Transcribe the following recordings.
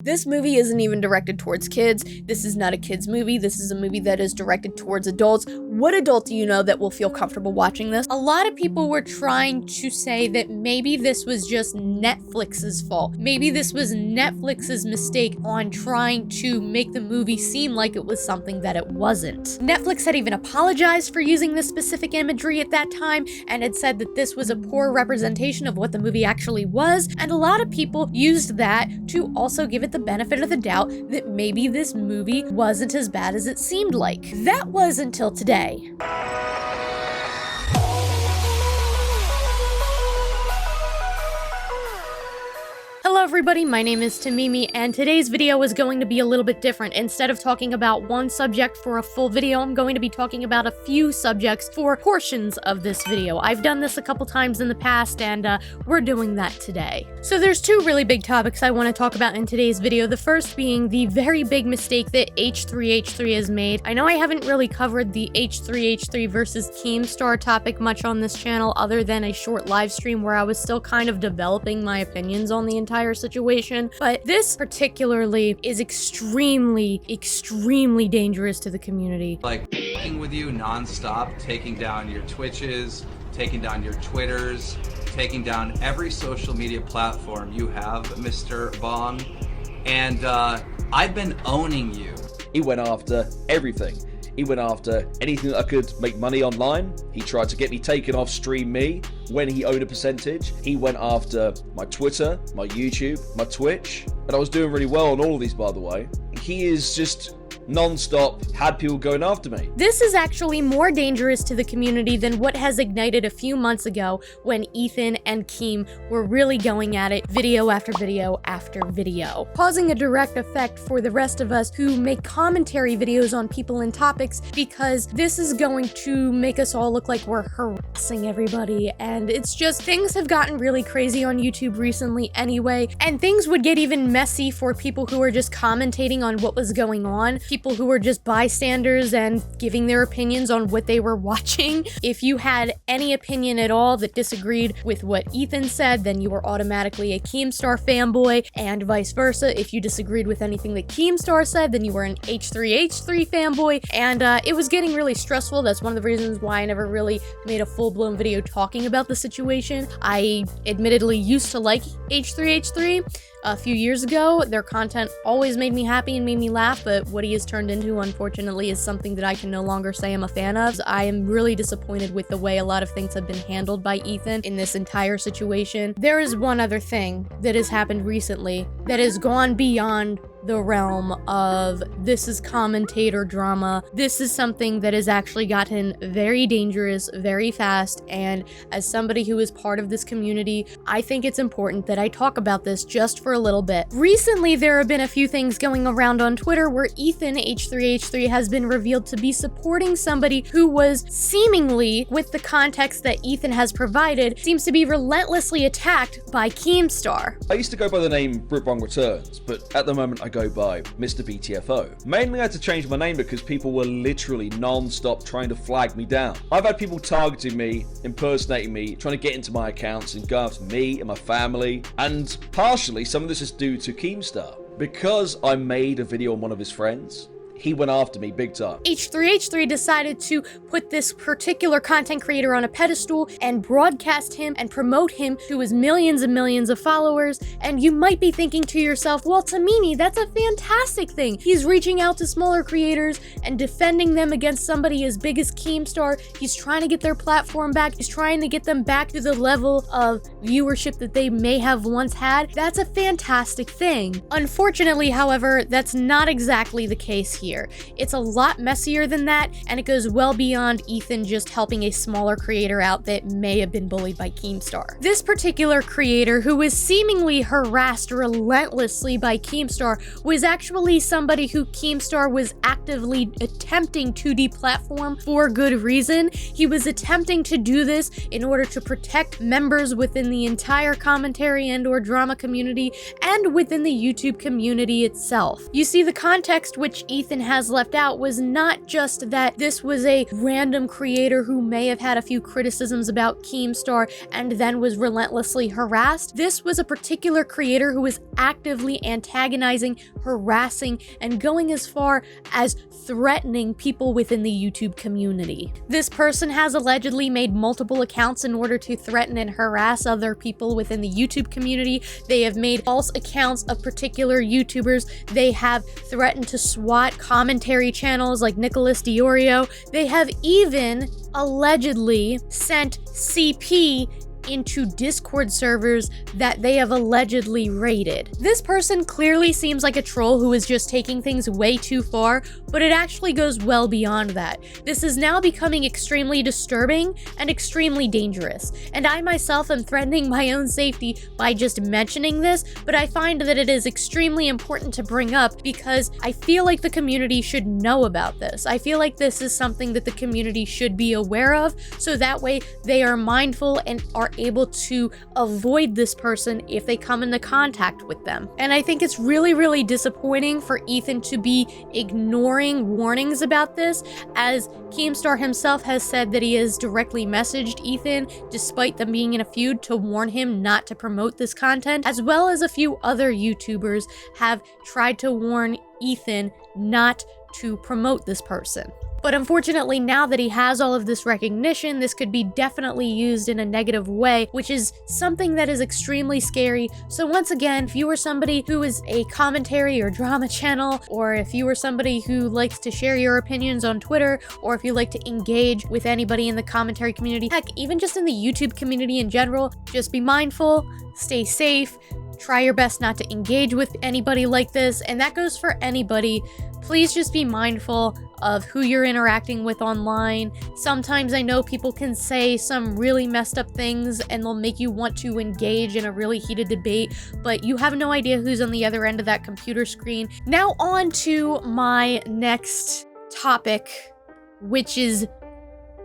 This movie isn't even directed towards kids. This is not a kids movie. This is a movie that is directed towards adults. What adult do you know that will feel comfortable watching this? A lot of people were trying to say that maybe this was just Netflix's fault. Maybe this was Netflix's mistake on trying to make the movie seem like it was something that it wasn't. Netflix had even apologized for using this specific imagery at that time and had said that this was a poor representation of what the movie actually was, and a lot of people used that to also give it the benefit of the doubt that maybe this movie wasn't as bad as it seemed like. That was until today. Hello everybody, my name is Tamimi, and today's video is going to be a little bit different. Instead of talking about one subject for a full video, I'm going to be talking about a few subjects for portions of this video. I've done this a couple times in the past, and we're doing that today. So there's two really big topics I want to talk about in today's video. The first being the very big mistake that H3H3 has made. I know I haven't really covered the H3H3 versus Keemstar topic much on this channel, other than a short live stream where I was still kind of developing my opinions on the entire situation, but this particularly is extremely dangerous to the community. Like f***ing with you non-stop, taking down your Twitches, taking down your Twitters, taking down every social media platform you have, Mr. Bong, and I've been owning you. He went after everything. He went after anything that I could make money online. He tried to get me taken off Stream Me when he owned a percentage. He went after my Twitter, my YouTube, my Twitch. And I was doing really well on all of these, by the way. He is just non-stop had people going after me. This is actually more dangerous to the community than what has ignited a few months ago when Ethan and Keem were really going at it video after video after video, causing a direct effect for the rest of us who make commentary videos on people and topics, because this is going to make us all look like we're harassing everybody. And it's just, things have gotten really crazy on YouTube recently anyway, and things would get even messy for people who are just commentating on what was going on. People who were just bystanders and giving their opinions on what they were watching. If you had any opinion at all that disagreed with what Ethan said, then you were automatically a Keemstar fanboy, and vice versa. If you disagreed with anything that Keemstar said, then you were an H3H3 fanboy, and it was getting really stressful. That's one of the reasons why I never really made a full-blown video talking about the situation. I admittedly used to like H3H3 a few years ago. Their content always made me happy and made me laugh, but what he has turned into, unfortunately, is something that I can no longer say I'm a fan of. I am really disappointed with the way a lot of things have been handled by Ethan in this entire situation. There is one other thing that has happened recently that has gone beyond the realm of this is commentator drama. This is something that has actually gotten very dangerous very fast, and as somebody who is part of this community, I think it's important that I talk about this just for a little bit. Recently, there have been a few things going around on Twitter where Ethan, H3H3, has been revealed to be supporting somebody who was seemingly, with the context that Ethan has provided, seems to be relentlessly attacked by Keemstar. I used to go by the name Britbong Returns, but at the moment I go by Mr. BTFO. Mainly I had to change my name because people were literally non-stop trying to flag me down. I've had people targeting me, impersonating me, trying to get into my accounts and go after me and my family, and partially some of this is due to Keemstar. Because I made a video on one of his friends, he went after me big time. H3H3 decided to put this particular content creator on a pedestal and broadcast him and promote him to his millions and millions of followers. And you might be thinking to yourself, well, Tamimi, that's a fantastic thing. He's reaching out to smaller creators and defending them against somebody as big as Keemstar. He's trying to get their platform back. He's trying to get them back to the level of viewership that they may have once had. That's a fantastic thing. Unfortunately, however, that's not exactly the case here. It's a lot messier than that, and it goes well beyond Ethan just helping a smaller creator out that may have been bullied by Keemstar. This particular creator, who was seemingly harassed relentlessly by Keemstar, was actually somebody who Keemstar was actively attempting to deplatform for good reason. He was attempting to do this in order to protect members within the entire commentary and/or drama community and within the YouTube community itself. You see, the context which Ethan Ethan has left out was not just that this was a random creator who may have had a few criticisms about Keemstar and then was relentlessly harassed. This was a particular creator who was actively antagonizing, harassing, and going as far as threatening people within the YouTube community. This person has allegedly made multiple accounts in order to threaten and harass other people within the YouTube community. They have made false accounts of particular YouTubers. They have threatened to SWAT commentary channels like Nicholas Diorio. They have even allegedly sent CP into Discord servers that they have allegedly raided. This person clearly seems like a troll who is just taking things way too far, but it actually goes well beyond that. This is now becoming extremely disturbing and extremely dangerous, and I myself am threatening my own safety by just mentioning this, but I find that it is extremely important to bring up because I feel like the community should know about this. I feel like this is something that the community should be aware of, so that way they are mindful and are able to avoid this person if they come into contact with them. And I think it's really, really disappointing for Ethan to be ignoring warnings about this, as Keemstar himself has said that he has directly messaged Ethan, despite them being in a feud, to warn him not to promote this content, as well as a few other YouTubers have tried to warn Ethan not to promote this person. But unfortunately, now that he has all of this recognition, this could be definitely used in a negative way, which is something that is extremely scary. So once again, if you are somebody who is a commentary or drama channel, or if you are somebody who likes to share your opinions on Twitter, or if you like to engage with anybody in the commentary community, heck, even just in the YouTube community in general, just be mindful, stay safe, try your best not to engage with anybody like this, and that goes for anybody. Please just be mindful of who you're interacting with online. Sometimes I know people can say some really messed up things and they'll make you want to engage in a really heated debate, but you have no idea who's on the other end of that computer screen. Now on to my next topic, which is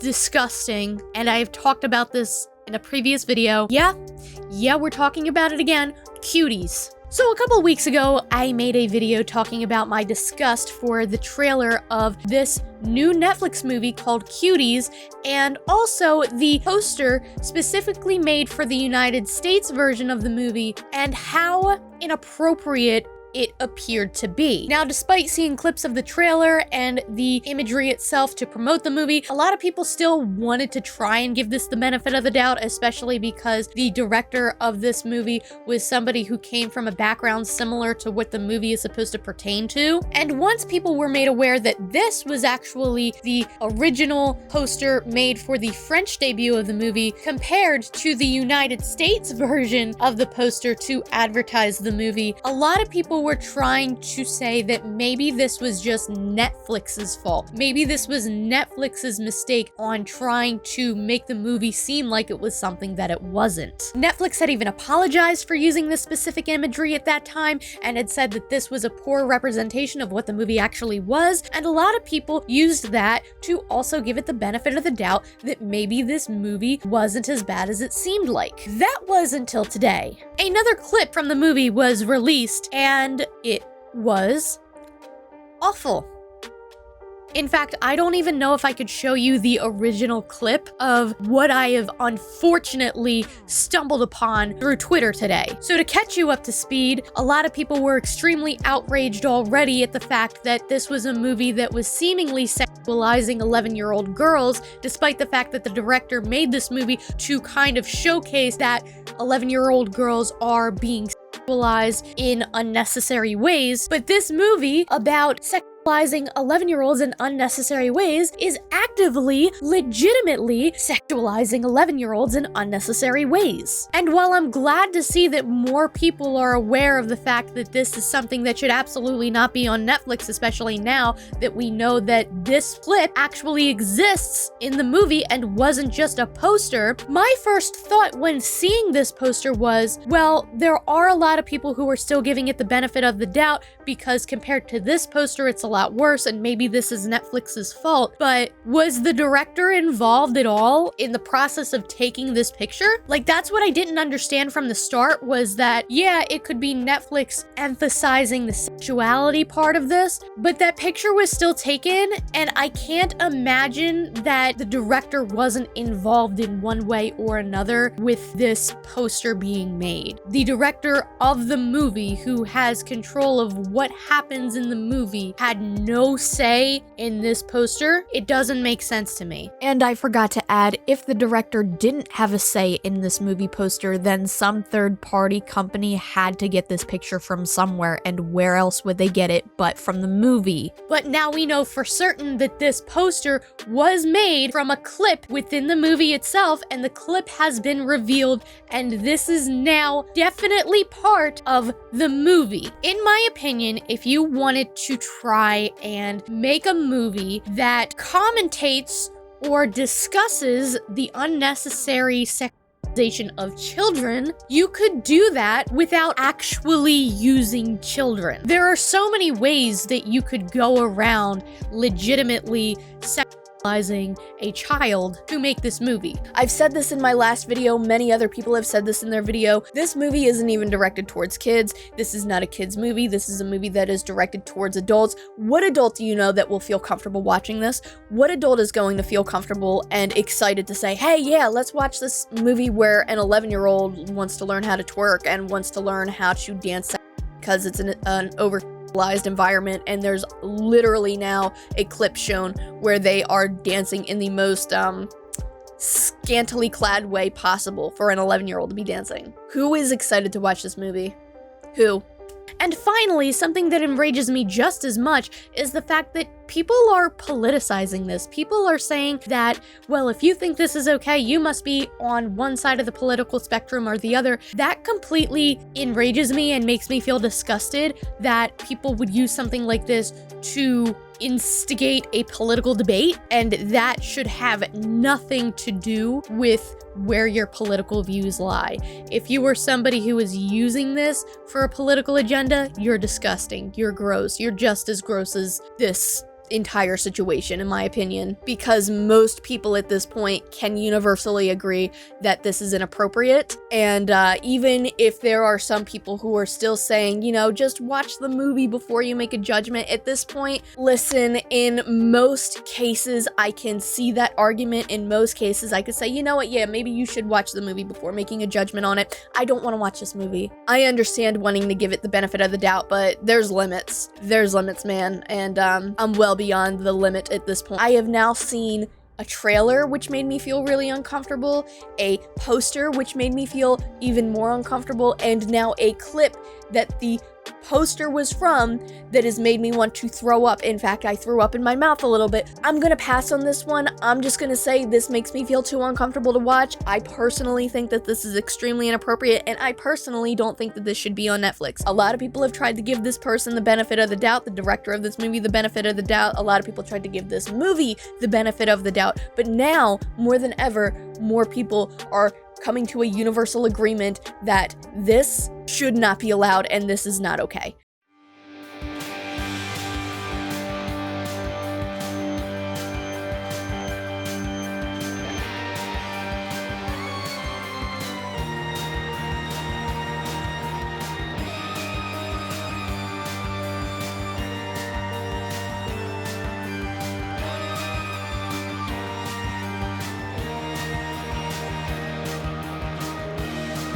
disgusting, and I've talked about this in a previous video. Yeah, we're talking about it again. Cuties. So a couple weeks ago, I made a video talking about my disgust for the trailer of this new Netflix movie called Cuties, and also the poster specifically made for the United States version of the movie, and how inappropriate it appeared to be. Now, despite seeing clips of the trailer and the imagery itself to promote the movie, a lot of people still wanted to try and give this the benefit of the doubt, especially because the director of this movie was somebody who came from a background similar to what the movie is supposed to pertain to. And once people were made aware that this was actually the original poster made for the French debut of the movie compared to the United States version of the poster to advertise the movie, a lot of people were trying to say that maybe this was just Netflix's fault. Maybe this was Netflix's mistake on trying to make the movie seem like it was something that it wasn't. Netflix had even apologized for using this specific imagery at that time and had said that this was a poor representation of what the movie actually was, and a lot of people used that to also give it the benefit of the doubt that maybe this movie wasn't as bad as it seemed like. That was until today. Another clip from the movie was released, and it was awful. In fact, I don't even know if I could show you the original clip of what I have unfortunately stumbled upon through Twitter today. So to catch you up to speed, a lot of people were extremely outraged already at the fact that this was a movie that was seemingly sexualizing 11-year-old girls, despite the fact that the director made this movie to kind of showcase that 11-year-old girls are being sexualized in unnecessary ways. But this movie about sexualizing 11-year-olds in unnecessary ways is actively, legitimately sexualizing 11-year-olds in unnecessary ways. And while I'm glad to see that more people are aware of the fact that this is something that should absolutely not be on Netflix, especially now that we know that this clip actually exists in the movie and wasn't just a poster, my first thought when seeing this poster was, well, there are a lot of people who are still giving it the benefit of the doubt because compared to this poster, it's a lot worse, and maybe this is Netflix's fault, but was the director involved at all in the process of taking this picture? Like, that's what I didn't understand from the start, was that, yeah, it could be Netflix emphasizing the sexuality part of this, but that picture was still taken, and I can't imagine that the director wasn't involved in one way or another with this poster being made. The director of the movie, who has control of what happens in the movie, had no say in this poster. It doesn't make sense to me. And I forgot to add, if the director didn't have a say in this movie poster, then some third-party company had to get this picture from somewhere, and where else would they get it but from the movie? But now we know for certain that this poster was made from a clip within the movie itself, and the clip has been revealed, and this is now definitely part of the movie. In my opinion, if you wanted to try and make a movie that commentates or discusses the unnecessary sexualization of children, you could do that without actually using children. There are so many ways that you could go around legitimately sexualizing a child to make this movie. I've said this in my last video, many other people have said this in their video. This movie isn't even directed towards kids. This is not a kids movie. This is a movie that is directed towards adults. What adult do you know that will feel comfortable watching this? What adult is going to feel comfortable and excited to say, hey, yeah, let's watch this movie where an 11-year-old wants to learn how to twerk and wants to learn how to dance because it's an environment, and there's literally now a clip shown where they are dancing in the most scantily clad way possible for an 11-year-old to be dancing. Who is excited to watch this movie? Who? And finally, something that enrages me just as much is the fact that people are politicizing this. People are saying that, well, if you think this is okay, you must be on one side of the political spectrum or the other. That completely enrages me and makes me feel disgusted that people would use something like this to instigate a political debate, and that should have nothing to do with where your political views lie. If you were somebody who is using this for a political agenda, you're disgusting, you're gross, you're just as gross as this entire situation, in my opinion, because most people at this point can universally agree that this is inappropriate. And even if there are some people who are still saying, you know, just watch the movie before you make a judgment, at this point, listen, in most cases, I can see that argument. In most cases, I could say, you know what, yeah, maybe you should watch the movie before making a judgment on it. I don't want to watch this movie. I understand wanting to give it the benefit of the doubt, but there's limits. There's limits, man, and I'm well beyond the limit at this point. I have now seen a trailer which made me feel really uncomfortable, a poster which made me feel even more uncomfortable, and now a clip that the poster was from that has made me want to throw up. In fact, I threw up in my mouth a little bit. I'm gonna pass on this one. I'm just gonna say this makes me feel too uncomfortable to watch. I personally think that this is extremely inappropriate, and I personally don't think that this should be on Netflix. A lot of people have tried to give this person the benefit of the doubt, the director of this movie the benefit of the doubt. A lot of people tried to give this movie the benefit of the doubt, but now, more than ever, more people are coming to a universal agreement that this should not be allowed and this is not okay.